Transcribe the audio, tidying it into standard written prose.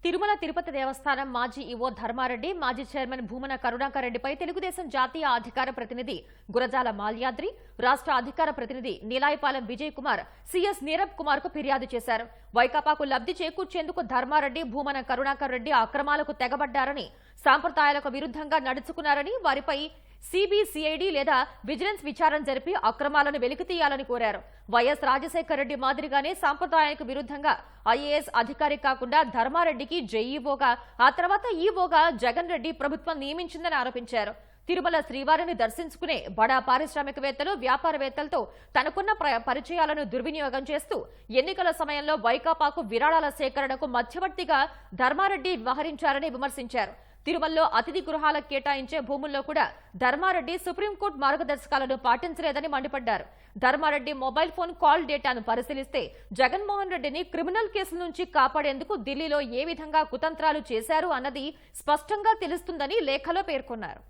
తిరుమల తిరుపతి దేవస్థానం మాజీ ఈవో ధర్మారెడ్డి, మాజీ చైర్మన్ భూమన కరుణాకర్ రెడ్డిపై తెలుగుదేశం జాతీయ అధికార ప్రతినిధి గురజాల మాల్యాద్రి, రాష్ట్ర అధికార ప్రతినిధి నీలాయపాలెం విజయ్ కుమార్, సీఎస్ నీరబ్ కుమార్ కు ఫిర్యాదు చేశారు. వైకాపాకు లబ్ధి చేకూర్చేందుకు ధర్మారెడ్డి, భూమన కరుణాకర్ రెడ్డి అక్రమాలకు తెగబడ్డారని, సాంప్రదాయాలకు విరుద్ధంగా నడుచుకున్నారని, వారిపై సిబిసిఐడి లేదా విజిలెన్స్ విచారణ జరిపి అక్రమాలను వెలికితీయాలని కోరారు. వైఎస్ రాజశేఖర రెడ్డి మాదిరిగానే సాంప్రదాయానికి విరుద్ధంగా ఐఏఎస్ అధికారి కాకుండా ధర్మారెడ్డికి జేఈఓగా, ఆ తర్వాత ఈవోగా జగన్ రెడ్డి ప్రభుత్వం నియమించిందని ఆరోపించారు. తిరుమల శ్రీవారిని దర్శించుకునే బడా పారిశ్రామికవేత్తలు, వ్యాపారవేత్తలతో తనకున్న పరిచయాలను దుర్వినియోగం చేస్తూ ఎన్నికల సమయంలో వైకాపాకు విరాళాల సేకరణకు మధ్యవర్తిగా ధర్మారెడ్డి వ్యవహరించారని విమర్శించారు. తిరుమలలో అతిథి గృహాలకు కేటాయించే భూముల్లో కూడా ధర్మారెడ్డి సుప్రీంకోర్టు మార్గదర్శకాలను పాటించలేదని మండిపడ్డారు. ధర్మారెడ్డి మొబైల్ ఫోన్ కాల్ డేటాను పరిశీలిస్తే జగన్మోహన్ రెడ్డిని క్రిమినల్ కేసుల నుంచి కాపాడేందుకు ఢిల్లీలో ఏ విధంగా కుతంత్రాలు చేశారు అన్నది స్పష్టంగా తెలుస్తుందని లేఖలో పేర్కొన్నారు.